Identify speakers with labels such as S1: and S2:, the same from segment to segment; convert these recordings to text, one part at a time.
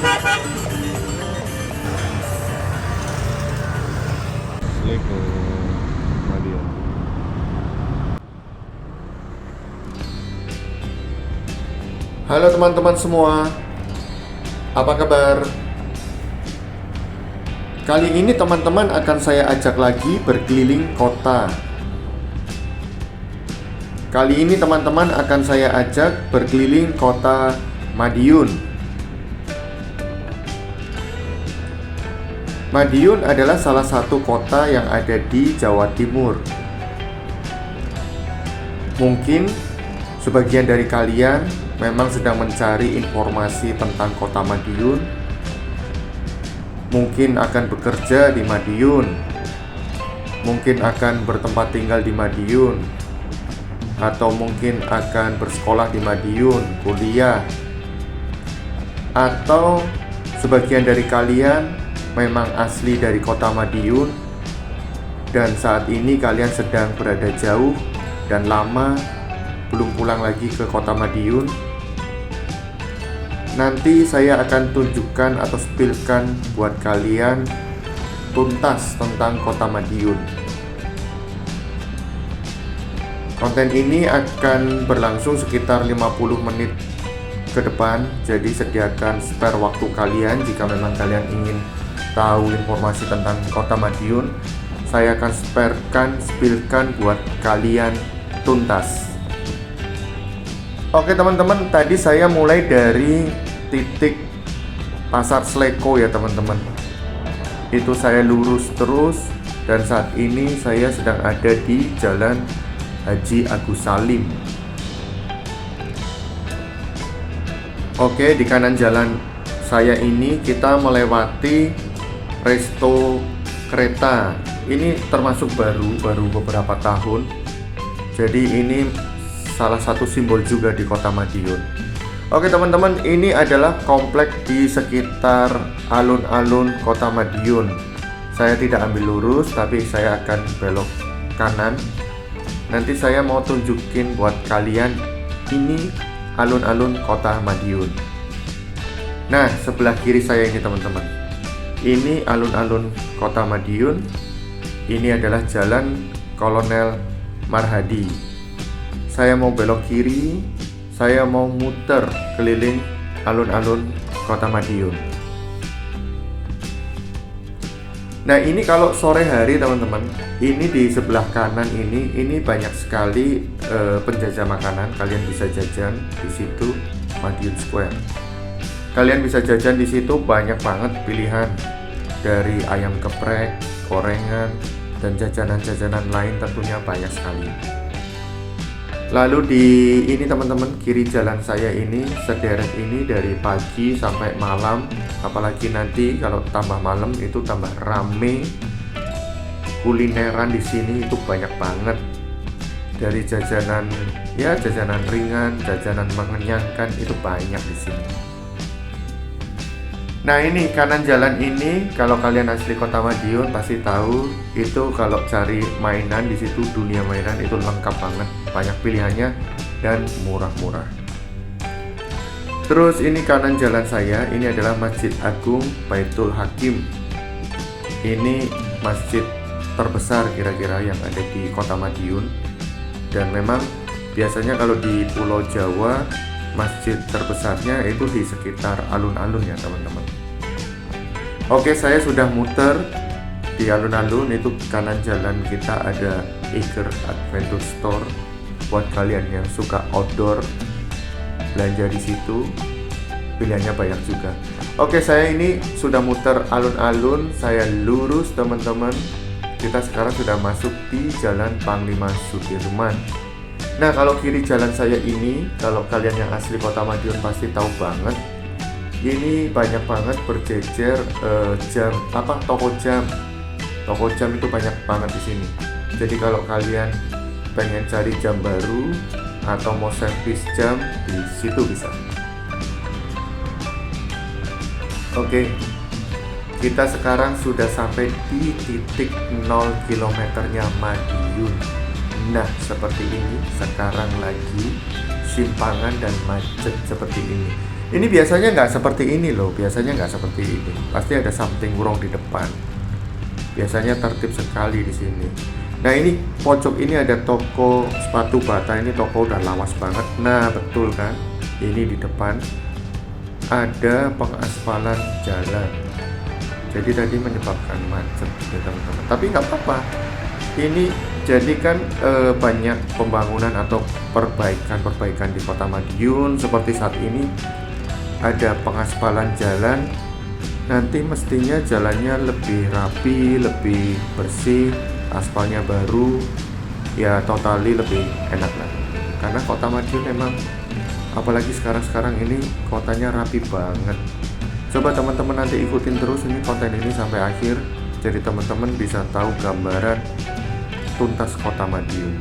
S1: Ke Madiun. Halo teman-teman semua, apa kabar? Kali ini teman-teman akan saya ajak lagi berkeliling kota. Kali ini teman-teman akan saya ajak berkeliling kota Madiun. Madiun adalah salah satu kota yang ada di Jawa Timur. Mungkin sebagian dari kalian memang sedang mencari informasi tentang kota Madiun. Mungkin akan bekerja di Madiun, mungkin akan bertempat tinggal di Madiun, atau mungkin akan bersekolah di Madiun, kuliah. Atau sebagian dari kalian memang asli dari kota Madiun dan saat ini kalian sedang berada jauh dan lama belum pulang lagi ke kota Madiun. Nanti saya akan tunjukkan atau spillkan buat kalian tuntas tentang kota Madiun. Konten ini akan berlangsung sekitar 50 menit ke depan, jadi sediakan spare waktu kalian jika memang kalian ingin tahu informasi tentang kota Madiun. Saya akan spillkan buat kalian tuntas. Oke teman-teman, tadi saya mulai dari titik Pasar Sleko ya teman-teman. Itu saya lurus terus dan saat ini saya sedang ada di Jalan Haji Agus Salim. Oke, di kanan jalan saya ini kita melewati Resto Kereta. Ini termasuk baru beberapa tahun. Jadi ini salah satu simbol juga di kota Madiun. Oke teman-teman, ini adalah komplek di sekitar alun-alun kota Madiun. Saya tidak ambil lurus, tapi saya akan belok kanan. Nanti saya mau tunjukin buat kalian ini alun-alun kota Madiun. Nah, sebelah kiri saya ini teman-teman, ini alun-alun kota Madiun. Ini adalah Jalan Kolonel Marhadi. Saya mau belok kiri, saya mau muter keliling alun-alun kota Madiun. Nah, ini kalau sore hari teman-teman, ini di sebelah kanan ini banyak sekali penjajah makanan. Kalian bisa jajan di situ, Madiun Square. Kalian bisa jajan di situ, banyak banget pilihan dari ayam geprek, gorengan, dan jajanan-jajanan lain tentunya banyak sekali. Lalu di ini teman-teman, kiri jalan saya ini, sederet ini dari pagi sampai malam. Apalagi nanti kalau tambah malam itu tambah rame. Kulineran di sini itu banyak banget. Dari jajanan, ya jajanan ringan, jajanan mengenyangkan itu banyak di sini. Nah, ini kanan jalan ini, kalau kalian asli kota Madiun pasti tahu, itu kalau cari mainan di situ, dunia mainan itu lengkap banget, banyak pilihannya dan murah-murah. Terus ini kanan jalan saya, ini adalah Masjid Agung Baitul Hakim. Ini masjid terbesar kira-kira yang ada di kota Madiun. Dan memang biasanya kalau di Pulau Jawa, masjid terbesarnya itu di sekitar alun-alun ya teman-teman. Oke, saya sudah muter di alun-alun. Itu kanan jalan kita ada Eiger Adventure Store buat kalian yang suka outdoor, belanja di situ. Pilihannya banyak juga. Oke, saya ini sudah muter alun-alun, saya lurus teman-teman. Kita sekarang sudah masuk di Jalan Panglima Sudirman. Nah, kalau kiri jalan saya ini, kalau kalian yang asli kota Madiun pasti tahu banget. Ini banyak banget berjejer toko jam. Toko jam itu banyak banget di sini. Jadi kalau kalian pengen cari jam baru atau mau servis jam, di situ bisa. Oke, kita sekarang sudah sampai di titik 0 kilometernya Madiun. Nah, seperti ini sekarang lagi simpangan dan macet seperti ini. Ini biasanya nggak seperti ini loh, biasanya nggak seperti ini. Pasti ada something wrong di depan. Biasanya tertib sekali di sini. Nah ini pojok ini ada toko sepatu bata, ini toko udah lawas banget. Nah betul kan, ini di depan ada pengaspalan jalan. Jadi tadi menyebabkan macet ya teman-teman. Tapi nggak apa-apa. Ini jadi kan banyak pembangunan atau perbaikan di Kota Madiun seperti saat ini ada pengaspalan jalan. Nanti mestinya jalannya lebih rapi, lebih bersih, aspalnya baru, ya totally lebih enak lagi. Karena Kota Madiun memang apalagi sekarang ini kotanya rapi banget. Coba teman-teman nanti ikutin terus ini konten ini sampai akhir, jadi teman-teman bisa tahu gambaran tuntas Kota Madiun.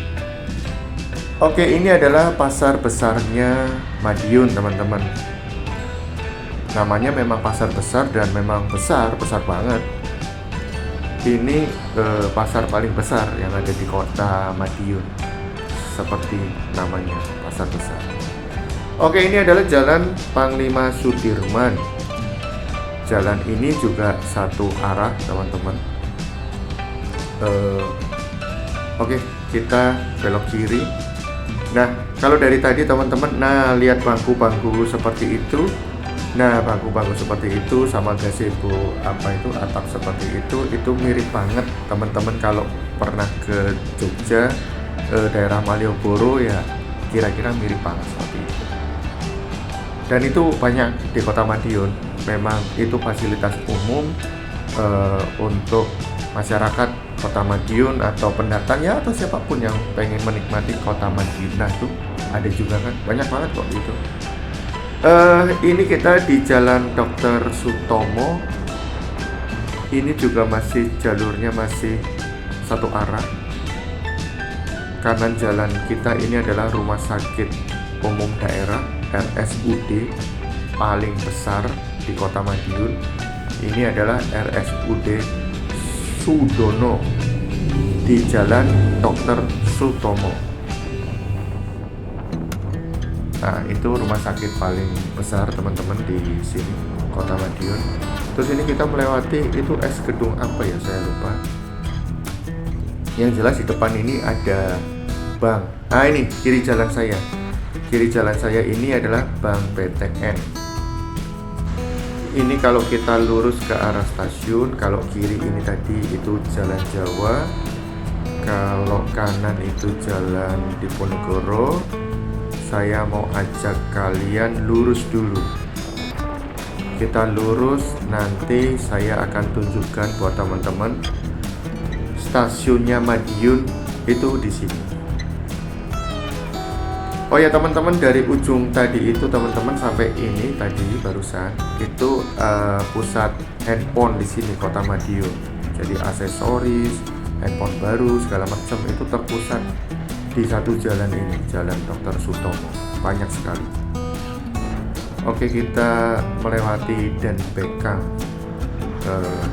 S1: Oke, ini adalah pasar besarnya Madiun teman-teman. Namanya memang pasar besar dan memang besar banget. Ini pasar paling besar yang ada di Kota Madiun, seperti namanya, pasar besar. Oke, ini adalah Jalan Panglima Sudirman. Jalan ini juga satu arah teman-teman. Oke, kita belok kiri. Nah, kalau dari tadi teman-teman, nah lihat bangku-bangku seperti itu. Nah, bangku-bangku seperti itu sama gazebo atap seperti itu mirip banget teman-teman kalau pernah ke Jogja, daerah Malioboro ya kira-kira mirip banget seperti itu. Dan itu banyak di Kota Madiun. Memang itu fasilitas umum untuk masyarakat Kota Madiun atau pendatang ya atau siapapun yang pengen menikmati Kota Madiun. Nah, itu ada juga kan, banyak banget kok itu. Ini kita di Jalan Dr. Sutomo. Ini juga masih jalurnya masih satu arah. Kanan jalan kita ini adalah Rumah Sakit Umum Daerah RSUD paling besar di Kota Madiun. Ini adalah RSUD Sudono di Jalan Dr. Sutomo. Nah, itu rumah sakit paling besar teman-teman di sini Kota Madiun. Terus ini kita melewati itu gedung apa ya, saya lupa. Yang jelas di depan ini ada bank. Nah, ini kiri jalan saya. Kiri jalan saya ini adalah Bank BTN. Ini kalau kita lurus ke arah stasiun, kalau kiri ini tadi itu Jalan Jawa, kalau kanan itu Jalan Diponegoro. Saya mau ajak kalian lurus dulu. Kita lurus, nanti saya akan tunjukkan buat teman-teman stasiunnya Madiun itu di sini. Oh ya teman-teman, dari ujung tadi itu teman-teman sampai ini tadi barusan itu pusat handphone di sini Kota Madiun. Jadi aksesoris, handphone baru segala macam itu terpusat di satu jalan ini, Jalan Dr. Sutomo. Banyak sekali. Oke, kita melewati Denpekang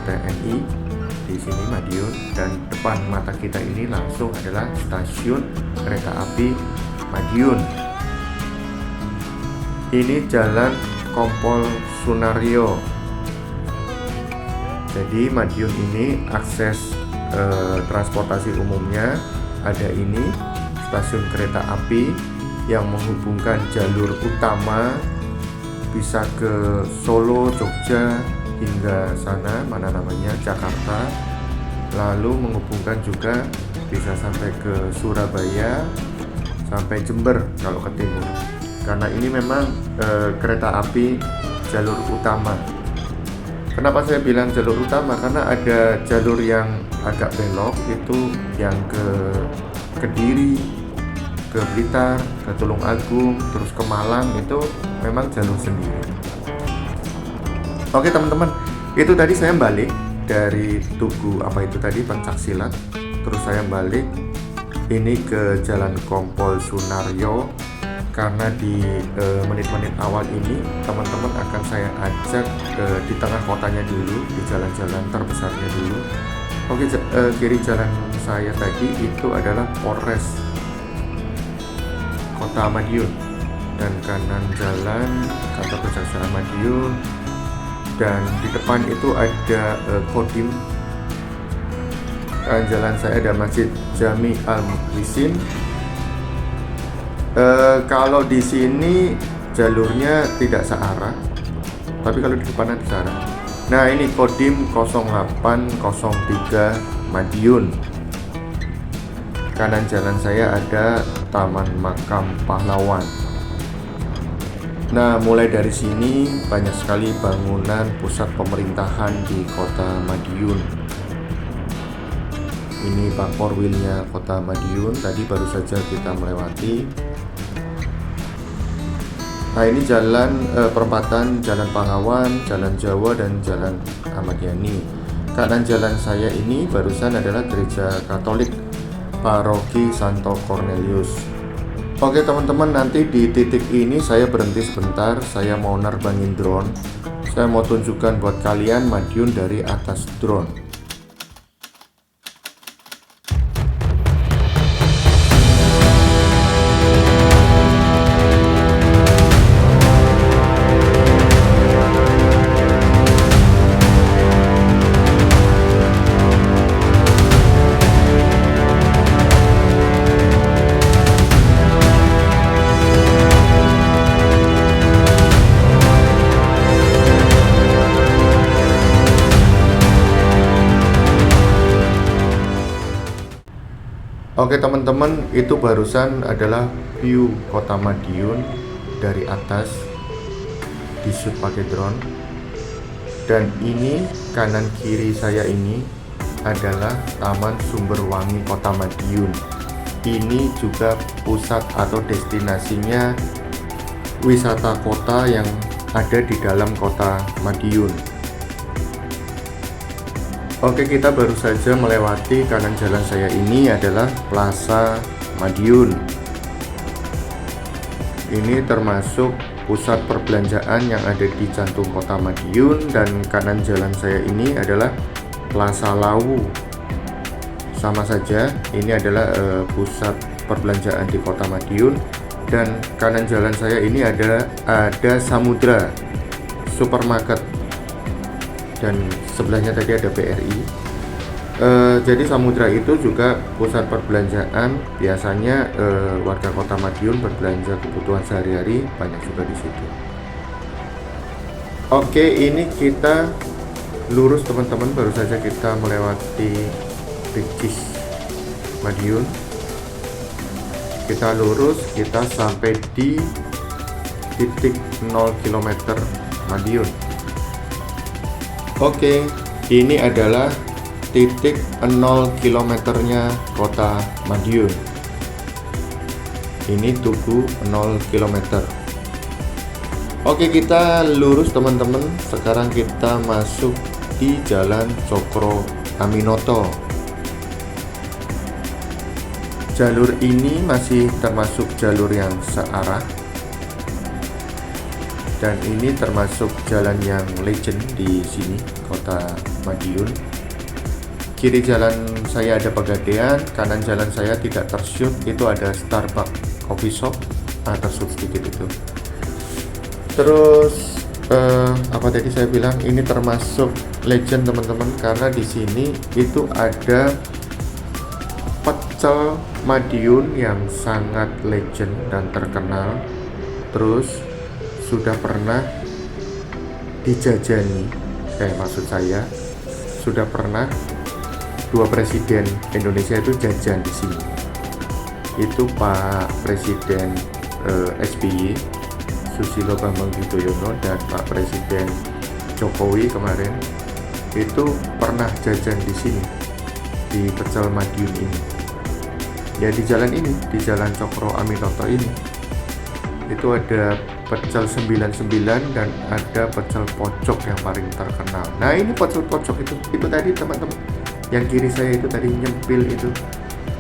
S1: TNI di sini Madiun, dan depan mata kita ini langsung adalah stasiun kereta api Madiun. Ini Jalan Kompol Sunario. Jadi Madiun ini akses transportasi umumnya ada ini stasiun kereta api yang menghubungkan jalur utama bisa ke Solo, Jogja hingga sana mana namanya Jakarta, lalu menghubungkan juga bisa sampai ke Surabaya sampai Jember kalau ke timur. Karena ini memang kereta api jalur utama. Kenapa saya bilang jalur utama? Karena ada jalur yang agak belok itu yang ke Kediri, ke Blitar, ke Tulungagung, terus ke Malang, itu memang jalur sendiri. Oke teman-teman, itu tadi saya balik dari Tugu Pencaksilat, terus saya balik ini ke Jalan Kompol Sunario. Karena di menit-menit awal ini teman-teman akan saya ajak di tengah kotanya dulu, di jalan-jalan terbesarnya dulu. Oke, kiri jalan saya tadi itu adalah Polres Kota Madiun, dan kanan jalan kantor Kejaksaan Madiun, dan di depan itu ada Kodim. Kanan jalan saya ada Masjid Jami Al Mukhlisin. Kalau di sini jalurnya tidak searah, tapi kalau di depan ada searah. Nah, ini Kodim 0803 Madiun. Kanan jalan saya ada Taman Makam Pahlawan. Nah, mulai dari sini banyak sekali bangunan pusat pemerintahan di kota Madiun. Ini Bakor Wilnya kota Madiun, tadi baru saja kita melewati. Nah, ini jalan perempatan Jalan Pangawan, Jalan Jawa, dan Jalan Ahmad Yani. Kanan jalan saya ini barusan adalah Gereja Katolik Paroki Santo Cornelius. Oke teman-teman, nanti di titik ini saya berhenti sebentar. Saya mau nerbangin drone. Saya mau tunjukkan buat kalian Madiun dari atas drone. Oke teman-teman, itu barusan adalah view kota Madiun dari atas di shoot pakai drone. Dan ini kanan kiri saya ini adalah Taman Sumberwangi Kota Madiun. Ini juga pusat atau destinasinya wisata kota yang ada di dalam kota Madiun. Oke, kita baru saja melewati kanan jalan saya ini adalah Plaza Madiun. Ini termasuk pusat perbelanjaan yang ada di jantung kota Madiun, dan kanan jalan saya ini adalah Plaza Lawu. Sama saja, ini adalah pusat perbelanjaan di kota Madiun, dan kanan jalan saya ini ada Samudra Supermarket, dan sebelahnya tadi ada BRI. Jadi Samudra itu juga pusat perbelanjaan. Biasanya warga kota Madiun berbelanja kebutuhan sehari-hari banyak juga di situ. Oke, ini kita lurus teman-teman. Baru saja kita melewati Ricis Madiun. Kita lurus, kita sampai di titik 0 km Madiun. Oke, ini adalah titik 0 kilometernya kota Madiun. Ini Tugu 0 km. Oke, kita lurus teman-teman. Sekarang kita masuk di Jalan Cokro Aminoto. Jalur ini masih termasuk jalur yang searah, dan ini termasuk jalan yang legend di sini, kota Madiun. Kiri jalan saya ada Pegadaian, kanan jalan saya tidak tershoot, itu ada Starbucks Coffee Shop, tershoot sedikit itu. Terus apa tadi saya bilang, ini termasuk legend teman-teman, karena di sini itu ada pecel Madiun yang sangat legend dan terkenal. Terus sudah pernah dijajani, maksud saya sudah pernah 2 presiden Indonesia itu jajan di sini. Itu Pak Presiden SBY Susilo Bambang Yudhoyono dan Pak Presiden Jokowi kemarin itu pernah jajan di sini, di Pecel Madiun ini. Ya, di jalan ini, di Jalan Cokro Aminoto ini, itu ada pecel 99 dan ada pecel pocok yang paling terkenal. Nah, ini pecel pocok itu tadi teman-teman, yang kiri saya itu tadi nyempil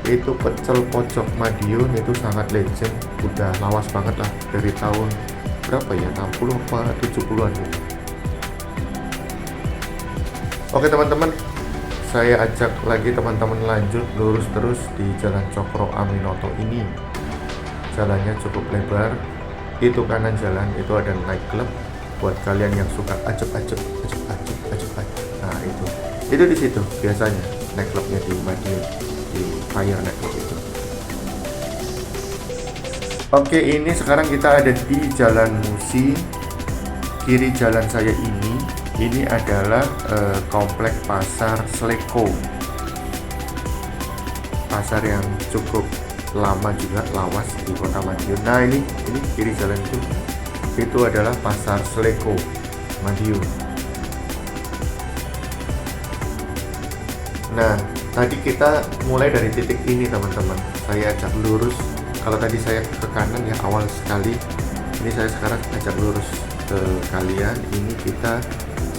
S1: itu pecel pocok Madiun, itu sangat legend, udah lawas banget lah dari tahun berapa ya, 60 apa 70-an gitu. Oke teman-teman, saya ajak lagi teman-teman lanjut lurus terus di Jalan Cokro Aminoto ini. Jalannya cukup lebar, itu kanan jalan itu ada nightclub buat kalian yang suka ajeb-ajeb. Nah itu di situ biasanya nightclubnya di Madiun, di Fire Nightclub itu. Oke, ini sekarang kita ada di Jalan Musi. Kiri jalan saya ini adalah komplek pasar Sleko, pasar yang cukup lama juga, lawas di kota Madiun. Nah ini kiri jalan itu adalah pasar Sleko Madiun. Nah tadi kita mulai dari titik ini teman-teman, saya ajak lurus. Kalau tadi saya ke kanan ya awal sekali, ini saya sekarang ajak lurus ke kalian. Ini kita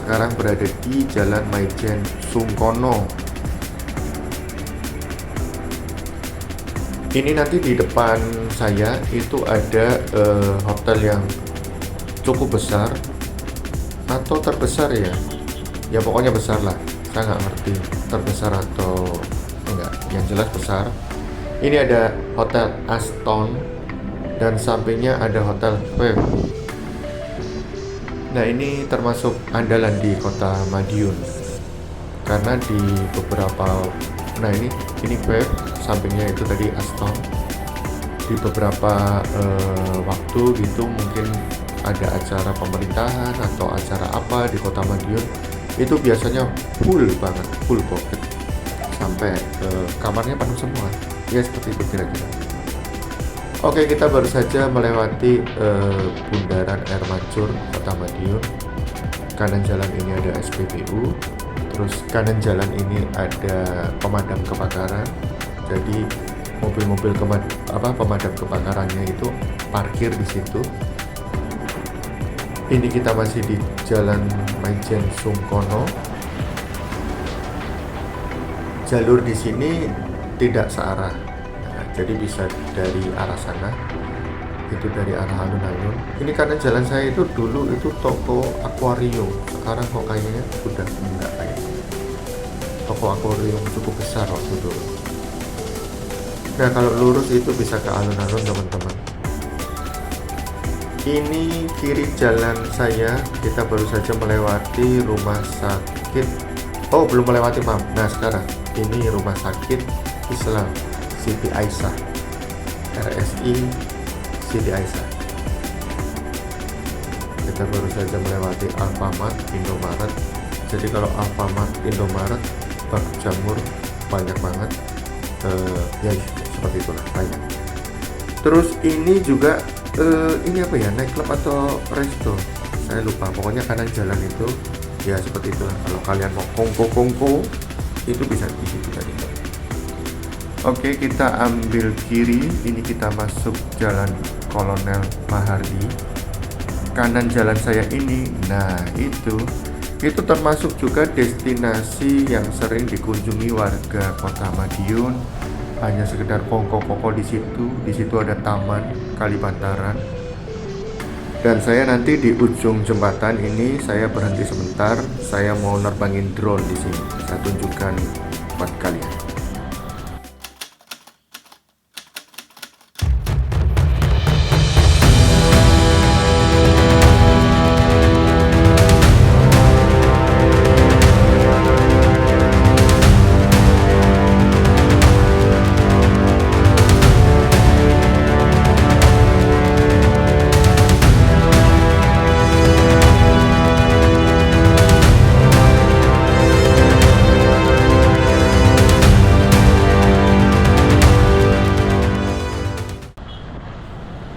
S1: sekarang berada di Jalan Maijen Sungkono. Ini nanti di depan saya itu ada hotel yang cukup besar atau terbesar ya pokoknya besar lah, saya nggak ngerti terbesar atau enggak, yang jelas besar. Ini ada Hotel Aston dan sampingnya ada Hotel Wave. Nah ini termasuk andalan di kota Madiun karena di beberapa, nah ini Wave, sampingnya itu tadi Aston. Di beberapa waktu gitu mungkin ada acara pemerintahan atau acara apa di kota Madiun, itu biasanya full banget, full pocket sampai kamarnya penuh semua ya, seperti itu kira-kira. Oke, kita baru saja melewati bundaran Air Mancur kota Madiun. Kanan jalan ini ada SPBU, terus kanan jalan ini ada pemadam kebakaran. Jadi mobil-mobil pemadam kebakarannya itu parkir di situ. Ini kita masih di Jalan Maijen Sungkono. Jalur di sini tidak searah, nah, jadi bisa dari arah sana, itu dari arah alun-alun. Ini karena jalan saya itu dulu itu toko akuarium, sekarang kok kayaknya udah enggak kayaknya. Toko akuarium cukup besar waktu dulu. Nah kalau lurus itu bisa ke alun-alun teman-teman. Ini kiri jalan saya, kita baru saja melewati rumah sakit. Oh belum melewati, maaf. Nah sekarang ini rumah sakit Islam Siti Aisyah, RSI Siti Aisyah. Kita baru saja melewati Alfamart, Indomaret. Jadi kalau Alfamart, Indomaret, bak jamur banyak banget, ya seperti itulah, banyak. Terus ini juga ini apa ya, nightclub atau resto, saya lupa. Pokoknya kanan jalan itu ya seperti itulah. Kalau kalian mau kongko itu bisa di situ tadi. Oke, kita ambil kiri. Ini kita masuk Jalan Kolonel Mahardi. Kanan jalan saya ini, nah itu termasuk juga destinasi yang sering dikunjungi warga kota Madiun. Hanya sekedar kongko di situ. Di situ ada Taman Kalibantaran. Dan saya nanti di ujung jembatan ini saya berhenti sebentar. Saya mau nerbangin drone di sini. Saya tunjukkan buat kalian.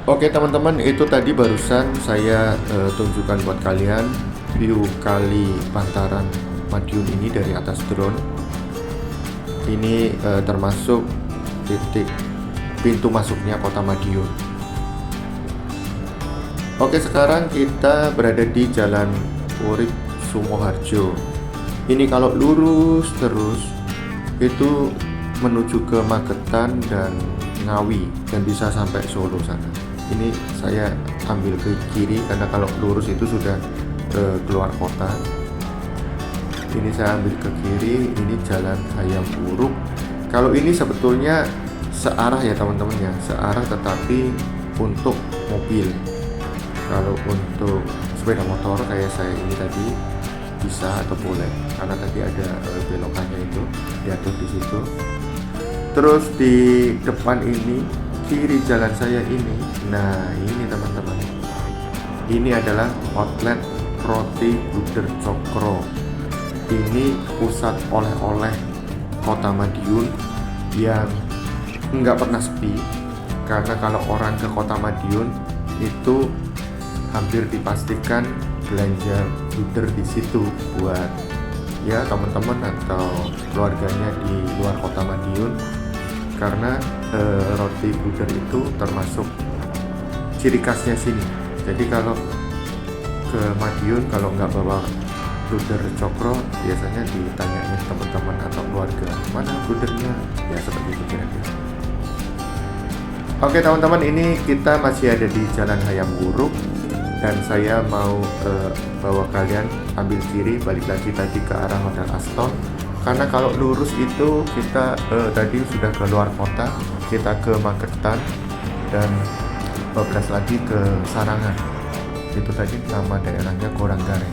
S1: Oke teman-teman, itu tadi barusan saya tunjukkan buat kalian view Kali Bantaran Madiun ini dari atas drone. Ini termasuk titik pintu masuknya kota Madiun. Oke, sekarang kita berada di Jalan Urip Sumoharjo. Ini kalau lurus terus itu menuju ke Magetan dan Ngawi dan bisa sampai Solo sana. Ini saya ambil ke kiri karena kalau lurus itu sudah keluar kota. Ini saya ambil ke kiri, ini Jalan Hayam Wuruk. Kalau ini sebetulnya searah ya teman-teman ya, searah tetapi untuk mobil. Kalau untuk sepeda motor kayak saya ini tadi bisa atau boleh, karena tadi ada belokannya itu diatur di situ. Terus di depan ini, kiri jalan saya ini, nah ini teman-teman, ini adalah outlet Roti Buder Cokro. Ini pusat oleh-oleh Kota Madiun yang nggak pernah sepi, karena kalau orang ke Kota Madiun itu hampir dipastikan belanja buder di situ buat ya teman-teman atau keluarganya di luar Kota Madiun, karena roti buder itu termasuk ciri khasnya sini. Jadi kalau ke Madiun kalau nggak bawa buder Cokro, biasanya ditanyain teman-teman atau keluarga, mana budernya, ya seperti itu kira-kira. Oke teman-teman, ini kita masih ada di Jalan Hayam Wuruk, dan saya mau bawa kalian ambil kiri balik lagi tadi ke arah Hotel Aston, karena kalau lurus itu kita tadi sudah ke luar kota, kita ke Magetan dan 12 lagi ke Sarangan. Itu tadi nama daerahnya Koranggare.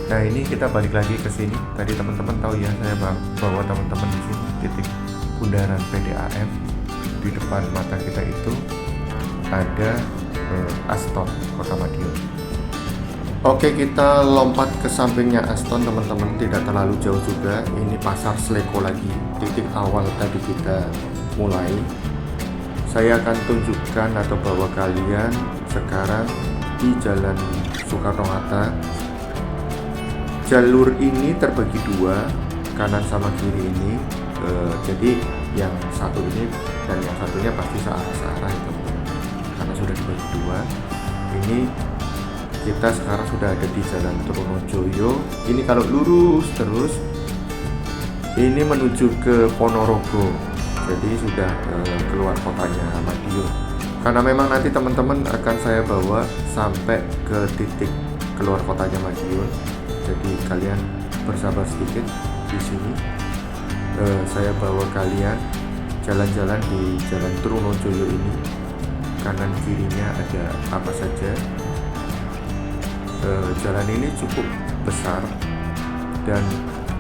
S1: Nah ini kita balik lagi ke sini. Tadi teman-teman tahu ya, saya bawa teman-teman di sini titik bundaran PDAM. Di depan mata kita itu ada Aston Kota Madiun. Oke, kita lompat ke sampingnya Aston teman-teman, tidak terlalu jauh juga. Ini Pasar Sleko lagi, titik awal tadi kita mulai. Saya akan tunjukkan atau bawa kalian sekarang di Jalan Soekarno-Hatta. Jalur ini terbagi dua, kanan sama kiri ini. Jadi yang satu ini dan yang satunya pasti searah itu, karena sudah dibagi dua. Ini kita sekarang sudah ada di Jalan Trunojoyo. Ini kalau lurus terus ini menuju ke Ponorogo, jadi sudah keluar kotanya Madiun. Karena memang nanti teman-teman akan saya bawa sampai ke titik keluar kotanya Madiun, jadi kalian bersabar sedikit di sini. Saya bawa kalian jalan-jalan di Jalan Trunojoyo ini. Kanan kirinya ada apa saja. Jalan ini cukup besar dan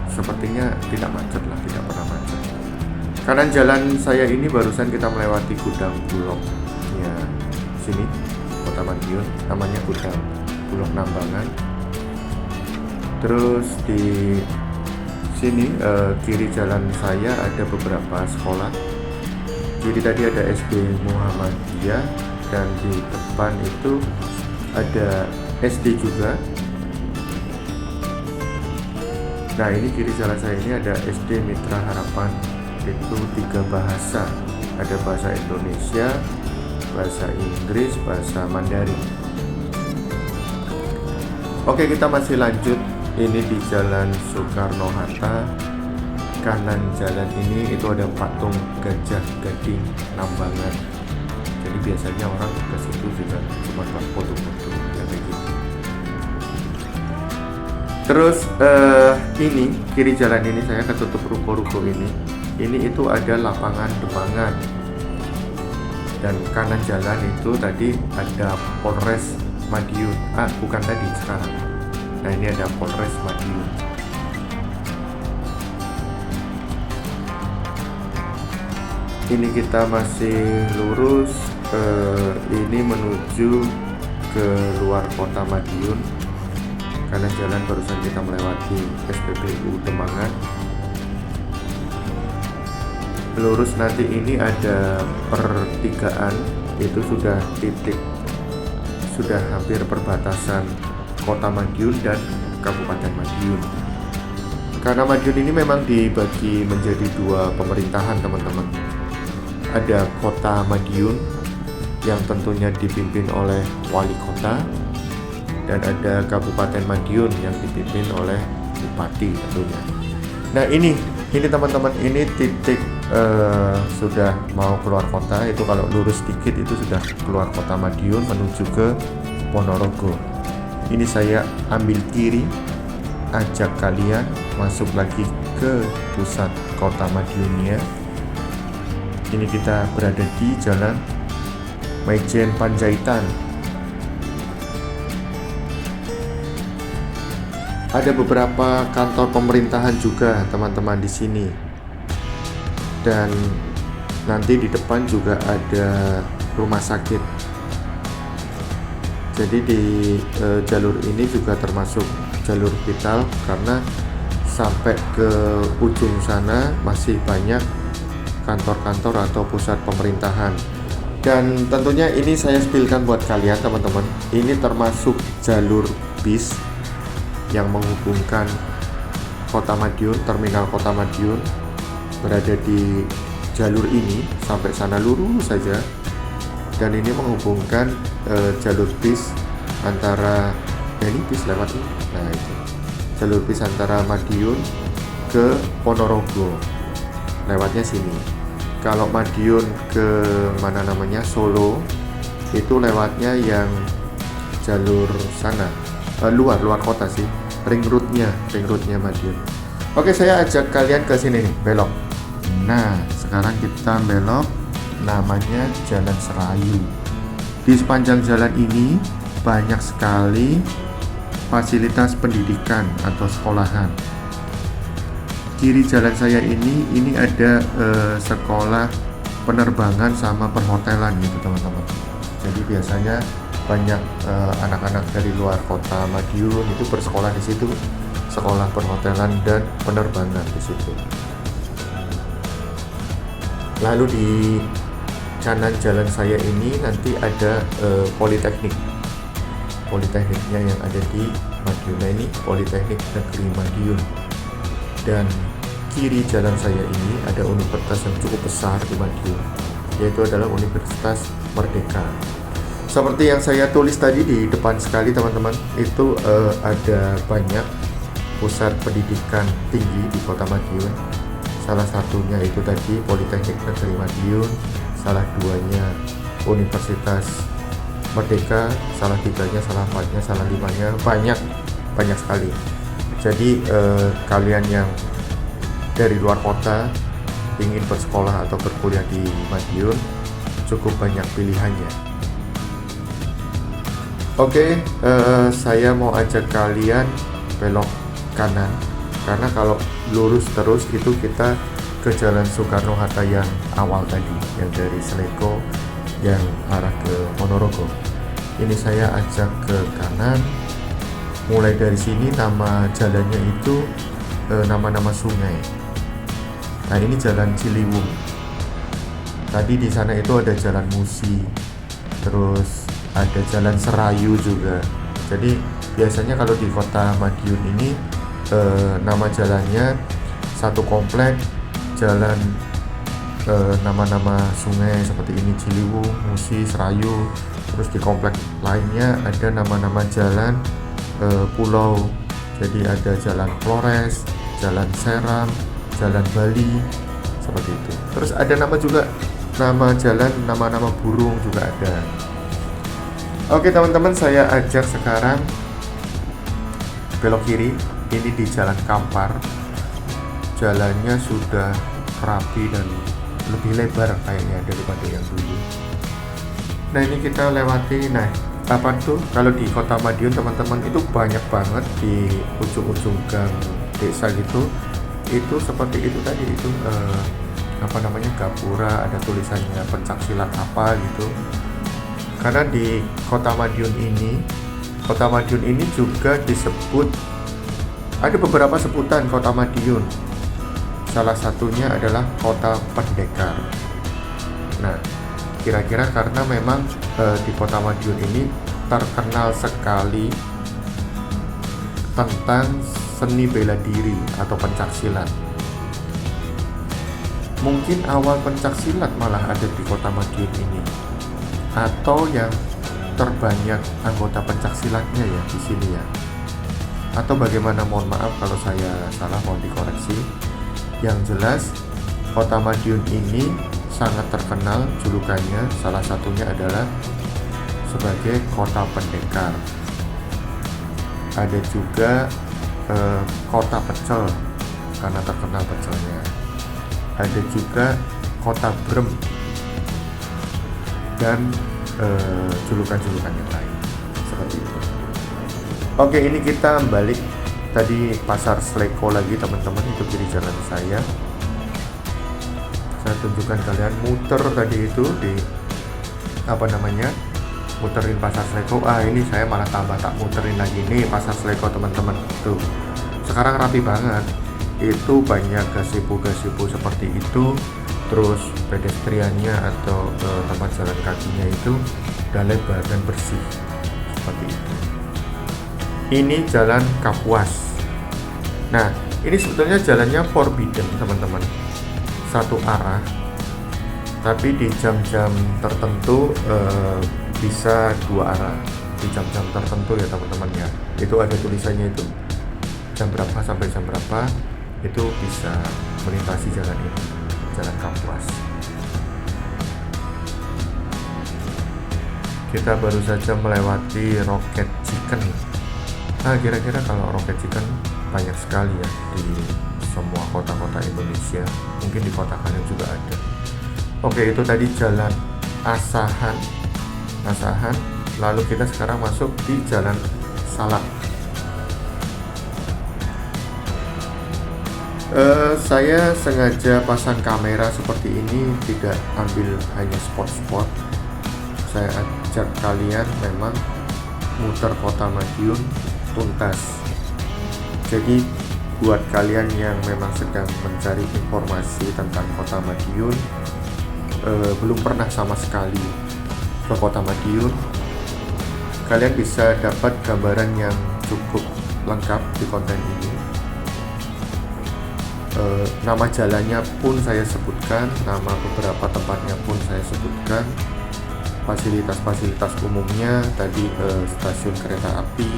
S1: sepertinya tidak macet lah, tidak pernah macet. Kanan jalan saya ini barusan kita melewati gudang Bulog ya, sini Kota Madiun, namanya gudang Bulog Nambangan. Terus di sini kiri jalan saya ada beberapa sekolah. Jadi tadi ada SD Muhammadiyah dan di depan itu ada SD juga. Nah ini kiri jalan saya ini ada SD Mitra Harapan, itu 3 bahasa, ada bahasa Indonesia, bahasa Inggris, bahasa Mandarin. Oke, kita masih lanjut. Ini di Jalan Soekarno-Hatta. Kanan jalan ini itu ada patung Gajah Gading Nambangan. Jadi biasanya orang ke situ juga cuma buat foto-foto ya, kayak gitu. Terus ini kiri jalan ini saya ketutup ruko-ruko ini. Ini itu ada lapangan Demangan. Dan kanan jalan itu tadi ada Polres Madiun. Bukan tadi, sekarang. Nah ini ada Polres Madiun. Ini kita masih lurus, ini menuju ke luar kota Madiun. Kanan jalan barusan kita melewati SPBU Demangan. Lurus nanti ini ada pertigaan, itu sudah titik, sudah hampir perbatasan Kota Madiun dan Kabupaten Madiun. Karena Madiun ini memang dibagi menjadi 2 pemerintahan teman-teman. Ada Kota Madiun yang tentunya dipimpin oleh wali kota, dan ada Kabupaten Madiun yang dipimpin oleh bupati tentunya. Nah ini teman-teman, ini titik sudah mau keluar kota. Itu kalau lurus sedikit itu sudah keluar kota Madiun menuju ke Ponorogo. Ini saya ambil kiri, ajak kalian masuk lagi ke pusat kota Madiunnya. Ini kita berada di Jalan Maijen Panjaitan. Ada beberapa kantor pemerintahan juga teman-teman di sini. Dan nanti di depan juga ada rumah sakit. Jadi di jalur ini juga termasuk jalur vital karena sampai ke ujung sana masih banyak kantor-kantor atau pusat pemerintahan. Dan tentunya ini saya spillkan buat kalian teman-teman. Ini termasuk jalur bis yang menghubungkan Kota Madiun, terminal Kota Madiun berada di jalur ini sampai sana lurus saja. Dan ini menghubungkan jalur bis antara ini bis lewat ini. Nah itu jalur bis antara Madiun ke Ponorogo lewatnya sini. Kalau Madiun ke mana namanya Solo itu lewatnya yang jalur sana, luar kota sih, ring roadnya Madiun. Oke, saya ajak kalian ke sini nih, belok. Nah sekarang kita belok, namanya Jalan Serayu. Di sepanjang jalan ini banyak sekali fasilitas pendidikan atau sekolahan. Kiri jalan saya ini ada sekolah penerbangan sama perhotelan gitu teman-teman. Jadi biasanya banyak anak-anak dari luar kota Madiun itu bersekolah di situ, sekolah perhotelan dan penerbangan di situ. Lalu di kanan jalan saya ini nanti ada Politekniknya yang ada di Madiun. Nah, ini Politeknik Negeri Madiun. Dan kiri jalan saya ini ada universitas yang cukup besar di Madiun, yaitu adalah Universitas Merdeka. Seperti yang saya tulis tadi di depan sekali teman-teman, itu ada banyak pusat pendidikan tinggi di Kota Madiun. Salah satunya itu tadi Politeknik Negeri Madiun, salah duanya Universitas Merdeka, salah tiganya, salah empatnya, salah limanya, banyak sekali. Jadi kalian yang dari luar kota ingin bersekolah atau berkuliah di Madiun cukup banyak pilihannya. Oke, saya mau ajak kalian belok kanan karena kalau lurus terus itu kita ke Jalan Soekarno-Hatta yang awal tadi, yang dari Seleko yang arah ke Ponorogo. Ini saya ajak ke kanan. Mulai dari sini nama jalannya itu nama-nama sungai. Nah ini Jalan Ciliwung. Tadi di sana itu ada Jalan Musi, terus ada Jalan Serayu juga. Jadi biasanya kalau di Kota Madiun ini nama jalannya satu komplek jalan nama-nama sungai seperti ini, Ciliwung, Musi, Serayu. Terus di komplek lainnya ada nama-nama jalan pulau. Jadi ada Jalan Flores, Jalan Seram, Jalan Bali, seperti itu. Terus ada nama juga nama jalan, nama-nama burung juga ada. Oke teman-teman, saya ajak sekarang belok kiri. Ini di Jalan Kampar. Jalannya sudah rapi dan lebih lebar kayaknya daripada yang dulu. Nah ini kita lewati. Nah apa tuh, kalau di Kota Madiun teman-teman itu banyak banget di ujung-ujung gang desa gitu. Itu seperti itu tadi, itu apa namanya, gapura, ada tulisannya pencaksilat apa gitu. Karena di Kota Madiun ini juga disebut, ada beberapa sebutan Kota Madiun. Salah satunya adalah Kota Pendekar. Nah, kira-kira karena memang di Kota Madiun ini terkenal sekali tentang seni bela diri atau pencaksilat. Mungkin awal pencaksilat malah ada di Kota Madiun ini, atau yang terbanyak anggota pencaksilatnya ya di sini ya. Atau bagaimana, mohon maaf kalau saya salah, mohon dikoreksi. Yang jelas Kota Madiun ini sangat terkenal julukannya, salah satunya adalah sebagai Kota Pendekar. Ada juga Kota Pecel karena terkenal pecelnya. Ada juga Kota Brem dan julukan-julukan yang lain seperti itu. Oke, ini kita balik tadi pasar Sleko lagi teman-teman, itu kiri jalan saya tunjukkan kalian muter tadi itu di muterin pasar Sleko. Ini saya malah tak muterin lagi nih pasar Sleko teman-teman. Tuh sekarang rapi banget, itu banyak gazebo seperti itu, terus pedestriannya atau tempat jalan kakinya itu udah lebar dan bersih seperti itu. Ini jalan Kapuas. Nah ini sebetulnya jalannya forbidden teman-teman, satu arah, tapi di jam-jam tertentu bisa dua arah. Di jam-jam tertentu ya teman-teman ya, itu ada tulisannya itu jam berapa sampai jam berapa itu bisa melintasi jalan ini, jalan Kapuas. Kita baru saja melewati Rocket Chicken. Kira-kira kalau Rocket Chicken banyak sekali ya di semua kota-kota Indonesia, mungkin di kota kalian juga ada. Oke, itu tadi jalan Asahan. Lalu kita sekarang masuk di jalan Salak. Saya sengaja pasang kamera seperti ini, tidak ambil hanya spot-spot. Saya ajak kalian memang muter kota Madiun tuntas. Jadi buat kalian yang memang sedang mencari informasi tentang kota Madiun, belum pernah sama sekali ke kota Madiun, kalian bisa dapat gambaran yang cukup lengkap di konten ini. Nama jalannya pun saya sebutkan, nama beberapa tempatnya pun saya sebutkan, fasilitas-fasilitas umumnya tadi, stasiun kereta api,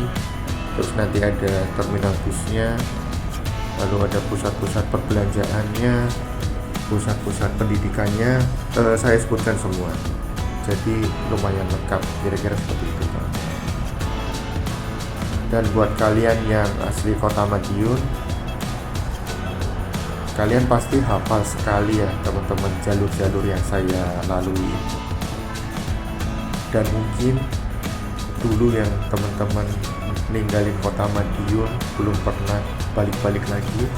S1: terus nanti ada terminal busnya, lalu ada pusat-pusat perbelanjaannya, pusat-pusat pendidikannya, saya sebutkan semua. Jadi lumayan lengkap, kira-kira seperti itu. Dan buat kalian yang asli kota Madiun, kalian pasti hafal sekali ya teman-teman jalur-jalur yang saya lalui. Dan mungkin dulu yang teman-teman ninggalin kota Madiun belum pernah balik-balik lagi,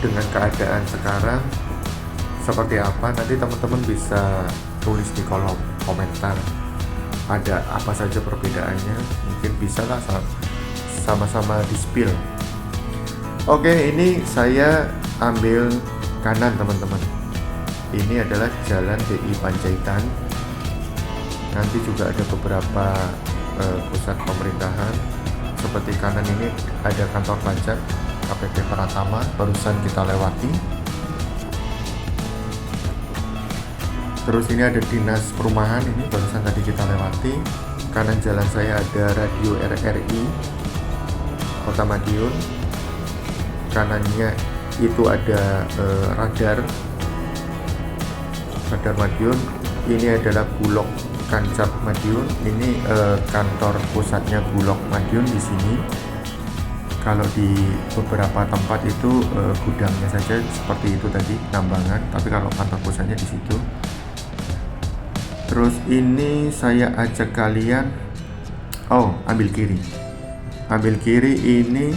S1: dengan keadaan sekarang seperti apa, nanti teman-teman bisa tulis di kolom komentar ada apa saja perbedaannya, mungkin bisa lah sama-sama di spill. Oke, ini saya ambil kanan teman-teman, ini adalah jalan DI Panjaitan. Nanti juga ada beberapa pusat pemerintahan, seperti kanan ini ada kantor pajak KPP Pratama, barusan kita lewati. Terus ini ada dinas perumahan, ini barusan tadi kita lewati. Kanan jalan saya ada radio RRI Kota Madiun. Kanannya itu ada radar Madiun. Ini adalah Bulog Kancap Madiun. Ini kantor pusatnya Bulog Madiun di sini. Kalau di beberapa tempat itu gudangnya saja seperti itu tadi, tambangan, tapi kalau kantor pusatnya di situ. Terus ini saya ajak kalian ambil kiri ini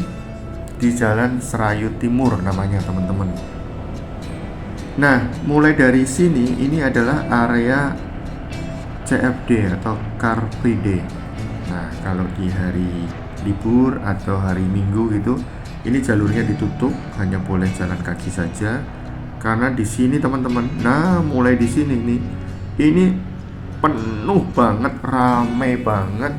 S1: di Jalan Serayu Timur namanya teman-teman. Nah, mulai dari sini ini adalah area CFD atau Car Free Day. Nah, kalau di hari libur atau hari Minggu gitu, ini jalurnya ditutup, hanya boleh jalan kaki saja. Karena di sini teman-teman, nah mulai di sini nih, ini penuh banget, ramai banget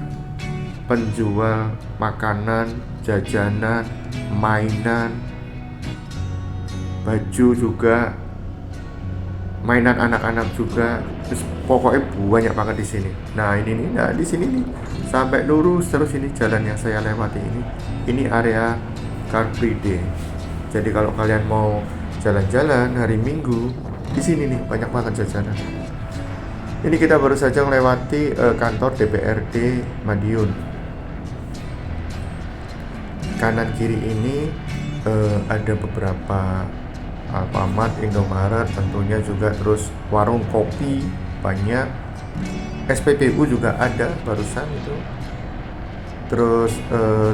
S1: penjual makanan, jajanan, mainan, baju juga, mainan anak-anak juga. Terus pokoknya banyak banget di sini. Nah ini nih, nah di sini nih sampai lurus terus, ini jalan yang saya lewati ini area Car Free Day. Jadi kalau kalian mau jalan-jalan hari Minggu, di sini nih banyak banget jajanan. Ini kita baru saja melewati kantor DPRD Madiun. Kanan kiri ini ada beberapa Alfamart, Indomaret tentunya juga, terus warung kopi banyak, SPBU juga ada barusan itu. Terus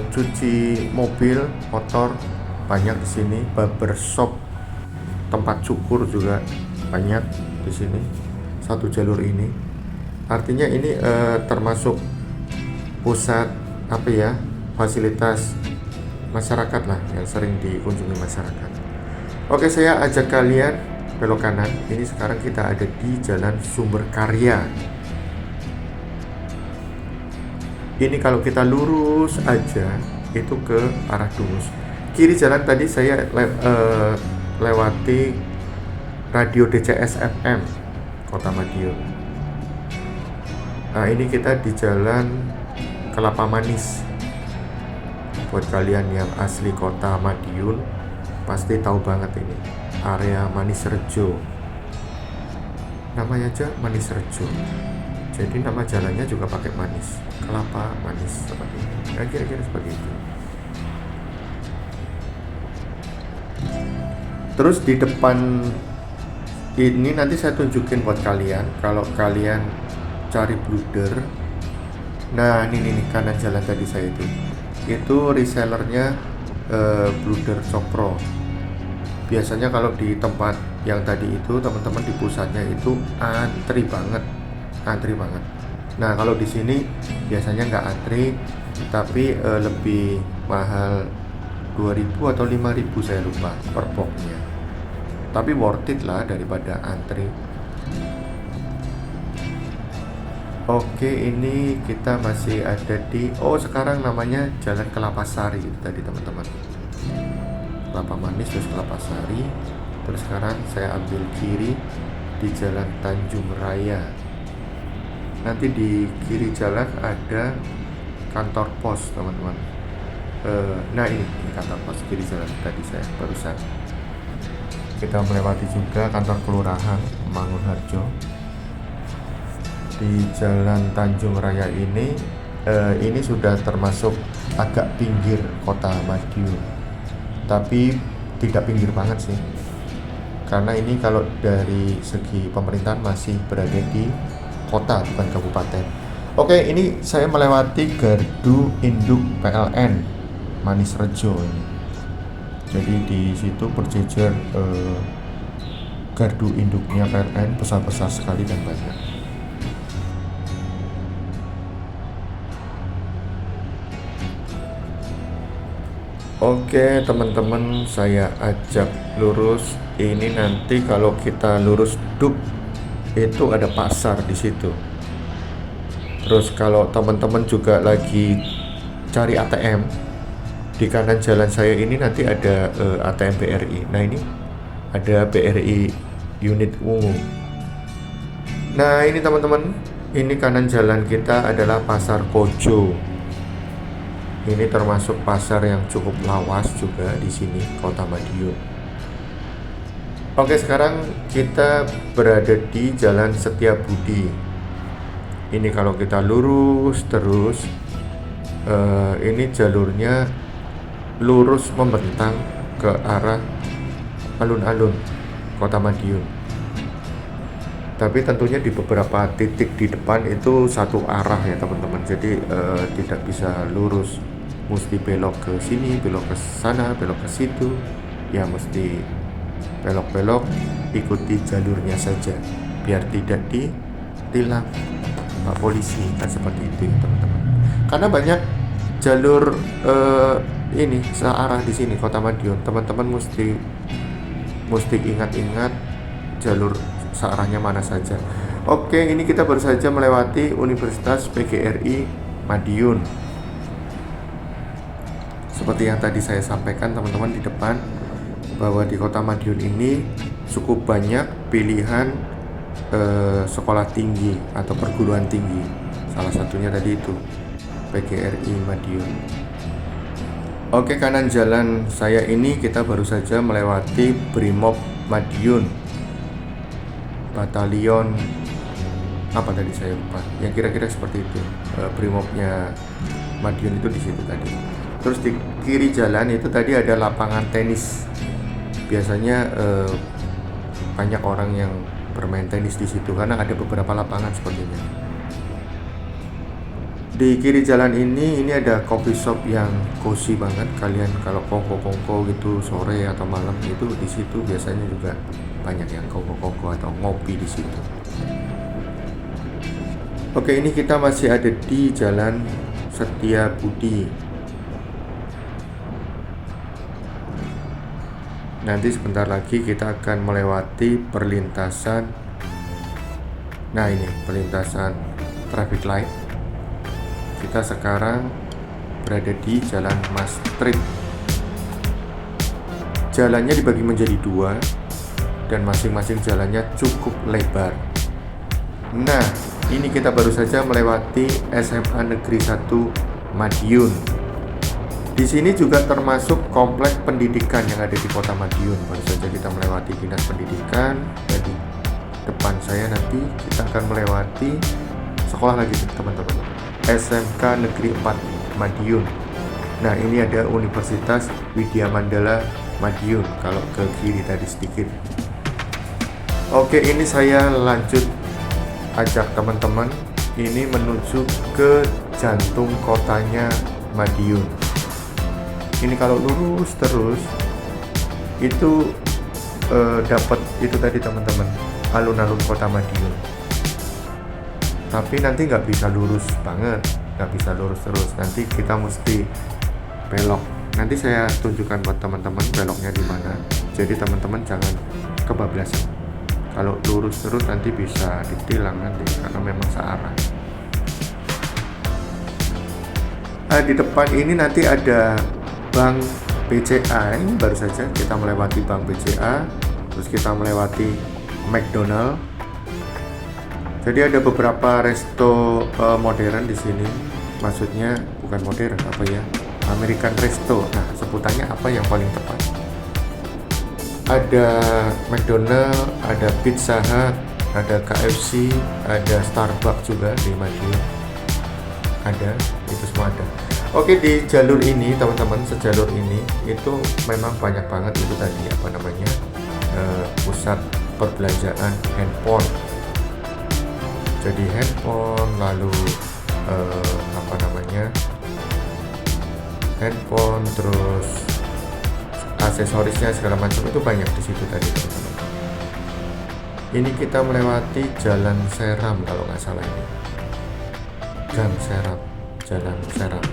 S1: cuci mobil, motor banyak di sini. Barbershop, tempat cukur juga banyak di sini. Satu jalur ini. Artinya ini termasuk pusat apa ya? Fasilitas masyarakat lah yang sering dikunjungi masyarakat. Oke, saya ajak kalian belok kanan. Ini sekarang kita ada di Jalan Sumber Karya. Ini kalau kita lurus aja itu ke arah Dungus. Kiri jalan tadi saya lewati radio DCS FM Kota Madiun. Nah, ini kita di Jalan Kelapa Manis. Buat kalian yang asli Kota Madiun pasti tahu banget ini area Manis Rejo. Namanya aja Manis Rejo. Jadi nama jalannya juga pakai manis, kelapa manis seperti itu. Ya, kira-kira seperti itu. Terus di depan ini nanti saya tunjukin buat kalian. Kalau kalian cari bluder, nah ini kanan jalan tadi saya itu resellernya bluder Cokro. Biasanya kalau di tempat yang tadi itu teman-teman di pusatnya itu antri banget. Nah, kalau di sini biasanya nggak antri, tapi lebih mahal 2.000 atau 5.000 saya lupa per boxnya. Tapi worth it lah daripada antri. Oke, ini kita masih ada di sekarang namanya Jalan Kelapa Sari itu tadi teman-teman. Kelapa Manis terus Kelapa Sari. Terus sekarang saya ambil kiri di Jalan Tanjung Raya. Nanti di kiri jalan ada kantor pos teman-teman. Nah ini kantor pos kiri jalan tadi saya barusan. Kita melewati juga kantor kelurahan Mangunharjo. Di Jalan Tanjung Raya ini sudah termasuk agak pinggir Kota Madiun, tapi tidak pinggir banget sih, karena ini kalau dari segi pemerintahan masih berada di kota bukan kabupaten. Oke, ini saya melewati gardu induk PLN Manis Rejo ini. Jadi di situ berjejer gardu induknya PLN besar-besar sekali dan banyak. Oke teman-teman, saya ajak lurus. Ini nanti kalau kita lurus duk itu ada pasar di situ. Terus kalau teman-teman juga lagi cari ATM, di kanan jalan saya ini nanti ada ATM BRI. Nah ini ada BRI unit Ungu. Nah ini teman-teman, ini kanan jalan kita adalah Pasar Kojo. Ini termasuk pasar yang cukup lawas juga di sini Kota Madiun. Oke, sekarang kita berada di Jalan Setiabudi. Ini kalau kita lurus terus, ini jalurnya lurus membentang ke arah alun-alun Kota Madiun. Tapi tentunya di beberapa titik di depan itu satu arah ya teman-teman. Jadi tidak bisa lurus, mesti belok ke sini, belok ke sana, belok ke situ. Ya mesti belok-belok, ikuti jalurnya saja biar tidak ditilang Pak polisi, kan seperti itu ya teman-teman. Karena banyak jalur ini searah di sini Kota Madiun. Teman-teman mesti ingat-ingat jalur searahnya mana saja. Oke, ini kita baru saja melewati Universitas PGRI Madiun. Seperti yang tadi saya sampaikan teman-teman di depan, bahwa di Kota Madiun ini cukup banyak pilihan sekolah tinggi atau perguruan tinggi. Salah satunya tadi itu PGRI Madiun. Oke, kanan jalan saya ini kita baru saja melewati Brimob Madiun, batalion apa tadi saya lupa. Yang kira-kira seperti itu. Brimobnya Madiun itu di situ tadi. Terus di kiri jalan itu tadi ada lapangan tenis. Biasanya banyak orang yang bermain tenis di situ karena ada beberapa lapangan sepertinya. Di kiri jalan ini ada coffee shop yang cozy banget. Kalian kalau kongko-kongko gitu sore atau malam itu di situ biasanya juga banyak yang kongko-kongko atau ngopi di situ. Oke, ini kita masih ada di Jalan Setiabudi. Nanti sebentar lagi kita akan melewati perlintasan. Nah, ini perlintasan traffic light. Kita sekarang berada di Jalan Maastricht. Jalannya dibagi menjadi dua dan masing-masing jalannya cukup lebar. Nah, ini kita baru saja melewati SMA Negeri 1 Madiun. Di sini juga termasuk komplek pendidikan yang ada di Kota Madiun. Baru saja kita melewati Dinas Pendidikan. Jadi depan saya nanti kita akan melewati sekolah lagi teman-teman. SMK Negeri 4 Madiun. Nah, ini ada Universitas Widya Mandala Madiun kalau ke kiri tadi sedikit. Oke, ini saya lanjut ajak teman-teman ini menuju ke jantung kotanya Madiun. Ini kalau lurus terus itu dapat itu tadi teman-teman, alun-alun kota Madiun. Tapi nanti nggak bisa lurus banget, nggak bisa lurus terus, nanti kita mesti belok. Nanti saya tunjukkan buat teman-teman beloknya di mana. Jadi teman-teman jangan kebablasan. Kalau lurus terus nanti bisa ditilang nanti karena memang searah. Di depan ini nanti ada Bank BCA. Ini baru saja kita melewati Bank BCA, terus kita melewati McDonald. Jadi ada beberapa resto modern di sini. Maksudnya bukan modern, apa ya? American resto. Nah, sebutannya apa yang paling tepat? Ada McDonald, ada Pizza Hut, ada KFC, ada Starbucks juga di Madiun. Ada, itu semua ada. Oke, di jalur ini teman-teman, sejalur ini itu memang banyak banget itu tadi apa namanya? Pusat perbelanjaan handphone. Jadi handphone, lalu handphone, terus aksesorisnya segala macam itu banyak di situ tadi teman-teman. Ini kita melewati Jalan Seram kalau nggak salah ini. Jalan Seram.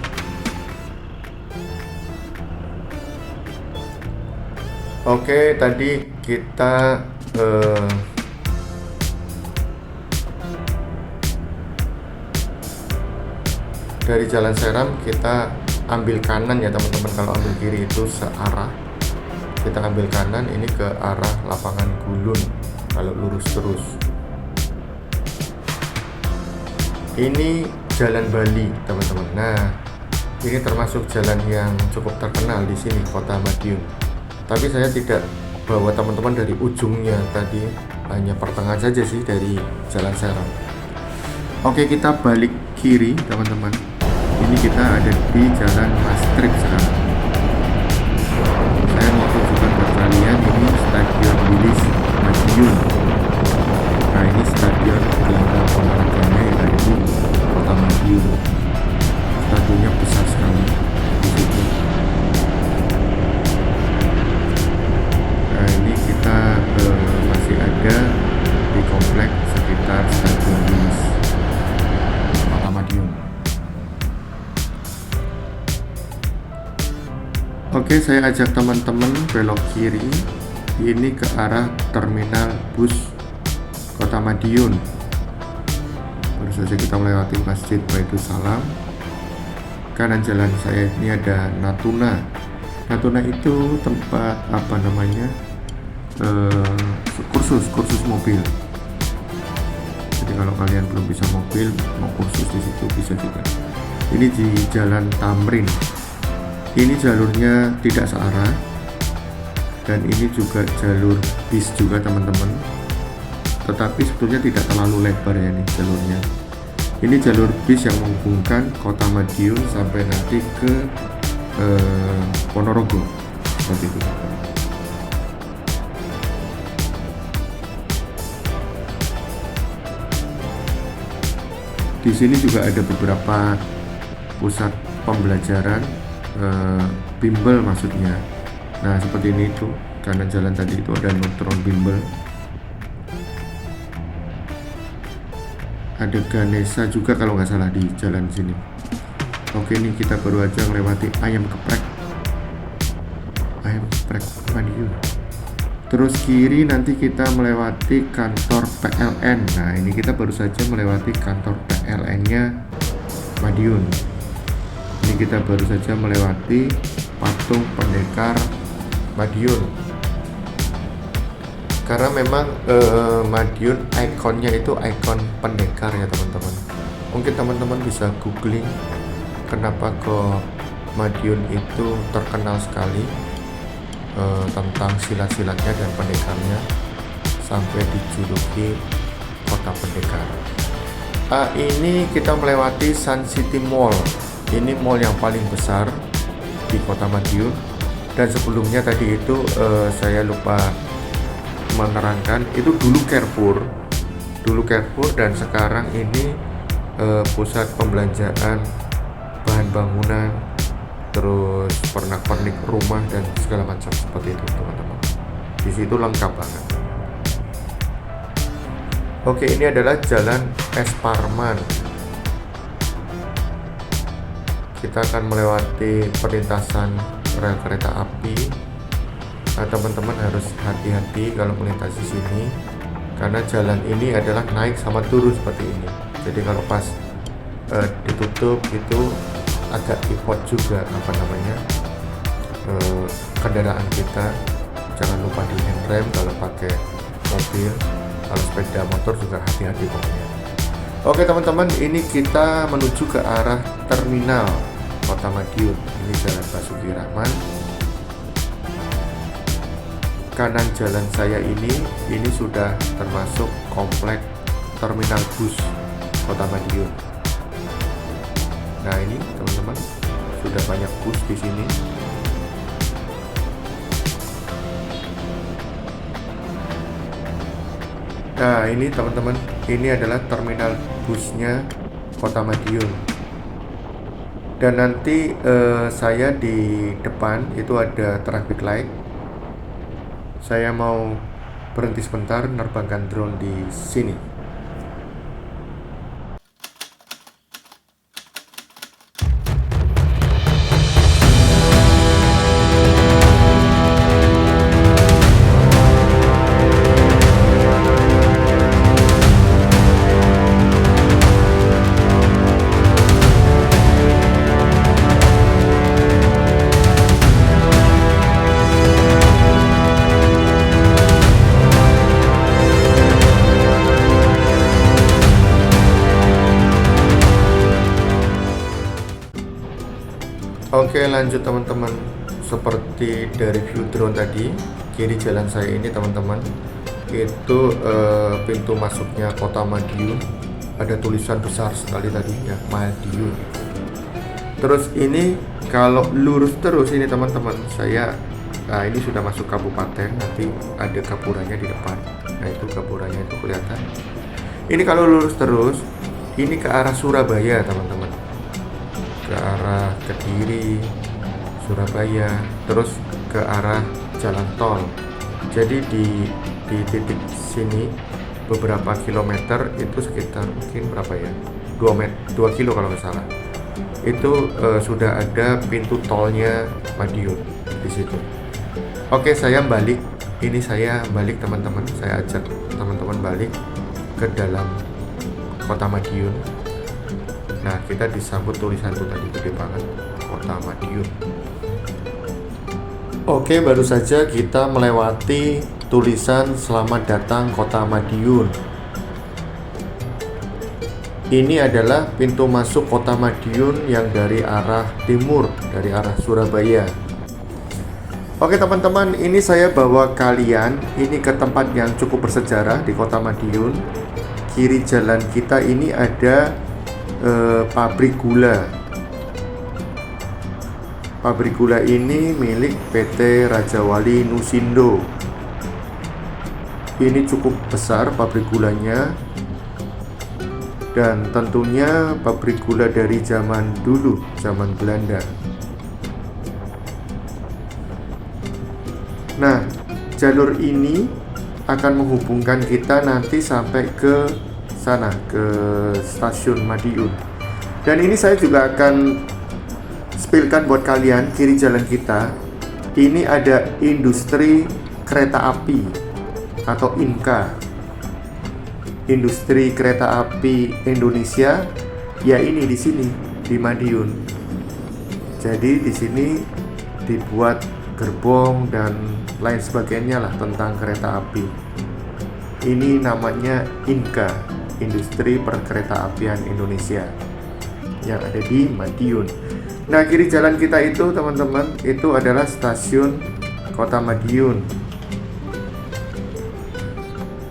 S1: Oke, tadi kita dari Jalan Seram kita ambil kanan ya teman-teman. Kalau ambil kiri itu searah, kita ambil kanan ini ke arah lapangan Gulun kalau lurus terus. Ini Jalan Bali teman-teman. Nah, ini termasuk jalan yang cukup terkenal di sini Kota Madiun. Tapi saya tidak bawa teman-teman dari ujungnya tadi, hanya pertengahan saja sih dari Jalan Seram. Oke, kita balik kiri teman-teman. Ini kita ada di Jalan Maastricht sekarang. Saya mau tunjukkan ke kalian ini Stadion Wilis Madiun. Nah, ini stadion gelanggang olahraganya yang ada di Kota Madiun. Stadionnya besar sekali di situ. Nah, ini kita masih ada di komplek sekitar Stadion Wilis Kota Madiun. Oke, saya ajak teman-teman belok kiri ini ke arah terminal bus Kota Madiun. Baru saja kita melewati Masjid Baitul Salam. Kanan jalan saya ini ada Natuna. Natuna itu tempat apa namanya? Kursus mobil. Jadi kalau kalian belum bisa mobil, mau kursus di situ bisa juga. Ini di Jalan Tamrin. Ini jalurnya tidak searah dan ini juga jalur bis juga teman-teman, tetapi sebetulnya tidak terlalu lebar ya nih jalurnya. Ini jalur bis yang menghubungkan Kota Madiun sampai nanti ke Ponorogo seperti itu. Di sini juga ada beberapa pusat pembelajaran, bimbel maksudnya. Nah seperti ini tuh, kanan jalan tadi itu ada neutron bimbel. Ada Ganesha juga kalau nggak salah di jalan sini. Oke, ini kita baru aja melewati ayam geprek Madiun. Terus kiri nanti kita melewati kantor PLN. Nah ini kita baru saja melewati kantor PLN nya Madiun. Ini kita baru saja melewati patung pendekar Madiun. Karena memang Madiun ikonnya itu ikon pendekar ya teman-teman. Mungkin teman-teman bisa googling kenapa kok Madiun itu terkenal sekali tentang silat-silatnya dan pendekarnya sampai dijuluki kota pendekar. Ini kita melewati Sun City Mall. Ini mall yang paling besar di kota Madiun. Dan sebelumnya tadi itu saya lupa menerangkan, itu dulu Carrefour dan sekarang ini pusat pembelanjaan bahan bangunan, terus pernak-pernik rumah dan segala macam seperti itu teman-teman. Di situ lengkap banget. Oke, ini adalah Jalan Es Parman. Kita akan melewati perlintasan rel kereta api. Nah, teman-teman harus hati-hati kalau melintasi sini karena jalan ini adalah naik sama turun seperti ini. Jadi kalau pas ditutup itu agak repot juga kendaraan kita. Jangan lupa di handrem kalau pakai mobil, kalau sepeda motor juga hati-hati pokoknya. Oke teman-teman, ini kita menuju ke arah terminal Kota Madiun. Ini Jalan Basuki Rahman. Kanan jalan saya ini sudah termasuk komplek terminal bus Kota Madiun. Nah ini teman-teman, sudah banyak bus di sini. Nah ini teman-teman, ini adalah terminal busnya Kota Madiun. Dan nanti saya di depan itu ada traffic light. Saya mau berhenti sebentar menerbangkan drone di sini. Oke, lanjut teman-teman. Seperti dari view drone tadi, kiri jalan saya ini teman-teman, itu pintu masuknya Kota Madiun. Ada tulisan besar sekali tadi ya, Madiun. Terus ini kalau lurus terus ini teman-teman, ini sudah masuk kabupaten. Nanti ada gapuranya di depan. Nah itu gapuranya itu kelihatan. Ini kalau lurus terus, ini ke arah Surabaya teman-teman, ke arah Kediri, Surabaya, terus ke arah jalan tol. Jadi di titik sini beberapa kilometer itu sekitar mungkin berapa ya, 2 kilo kalau nggak salah, itu sudah ada pintu tolnya Madiun di situ. Oke, saya balik. Ini saya balik teman-teman, saya ajak teman-teman balik ke dalam Kota Madiun. Nah, kita disambut tulisan itu tadi gede banget, Kota Madiun. Oke, baru saja kita melewati tulisan Selamat Datang Kota Madiun. Ini adalah pintu masuk Kota Madiun yang dari arah timur, dari arah Surabaya. Oke teman-teman, ini saya bawa kalian ini ke tempat yang cukup bersejarah di Kota Madiun. Kiri jalan kita ini ada pabrik gula. Pabrik gula ini milik PT Raja Wali Nusindo. Ini cukup besar pabrik gulanya. dan tentunya pabrik gula dari zaman dulu, zaman Belanda. Nah, jalur ini akan menghubungkan kita nanti sampai ke sana, ke stasiun Madiun. Dan ini saya juga akan spillkan buat kalian, kiri jalan kita ini ada industri kereta api atau INKA, Industri Kereta Api Indonesia. Ya, ini di sini di Madiun. Jadi di sini dibuat gerbong dan lain sebagainya lah tentang kereta api. Ini namanya INKA, Industri Perkereta-apian Indonesia, yang ada di Madiun. Nah, kiri jalan kita itu teman-teman, itu adalah stasiun Kota Madiun.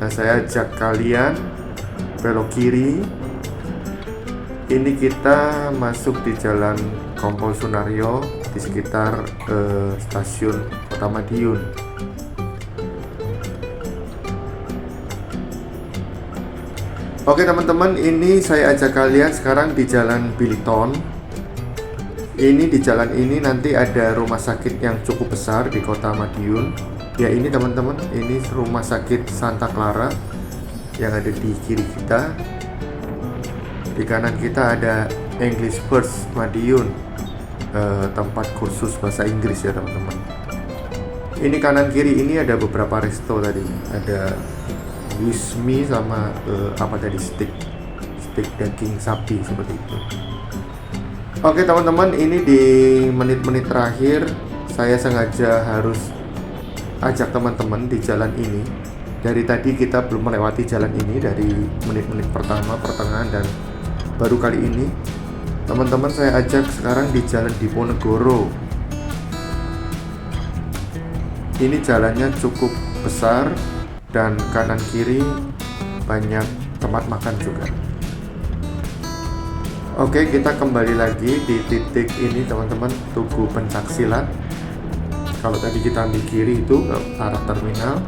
S1: Nah, saya ajak kalian belok kiri. Ini kita masuk di Jalan Kompol Sunario di sekitar stasiun Kota Madiun. Oke teman-teman, ini saya ajak kalian sekarang di Jalan Biliton. Ini di jalan ini nanti ada rumah sakit yang cukup besar di Kota Madiun. Ya, ini teman-teman, ini rumah sakit Santa Clara yang ada di kiri kita. Di kanan kita ada English First Madiun, tempat kursus bahasa Inggris ya teman-teman. Ini kanan kiri ini ada beberapa resto tadi. Ada Wismi sama apa tadi, steak daging sapi seperti itu. Oke teman-teman, ini di menit-menit terakhir saya sengaja harus ajak teman-teman di jalan ini. Dari tadi kita belum melewati jalan ini dari menit-menit pertama, pertengahan, dan baru kali ini teman-teman saya ajak sekarang di Jalan Diponegoro. Ini jalannya cukup besar dan kanan kiri banyak tempat makan juga. Oke, kita kembali lagi di titik ini teman-teman, Tugu Pencaksilat. Kalau tadi kita ambil kiri itu ke arah terminal.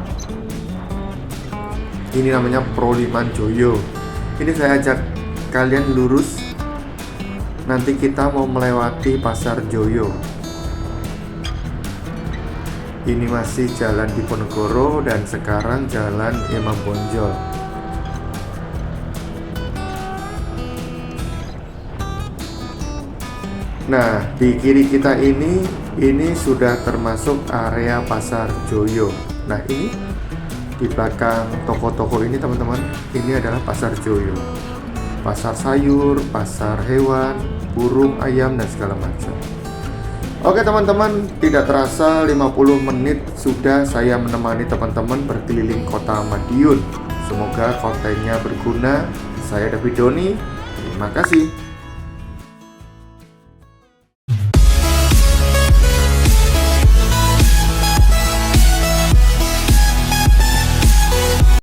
S1: Ini namanya Proliman Joyo. Ini saya ajak kalian lurus. Nanti kita mau melewati Pasar Joyo. Ini masih Jalan Diponegoro dan sekarang Jalan Imam Bonjol. Nah, di kiri kita ini sudah termasuk area Pasar Joyo. Nah, ini di belakang toko-toko ini teman-teman, ini adalah Pasar Joyo. Pasar sayur, pasar hewan, burung, ayam, dan segala macam. Oke teman-teman, tidak terasa 50 menit sudah saya menemani teman-teman berkeliling Kota Madiun. Semoga kontennya berguna. Saya David Doni, terima kasih.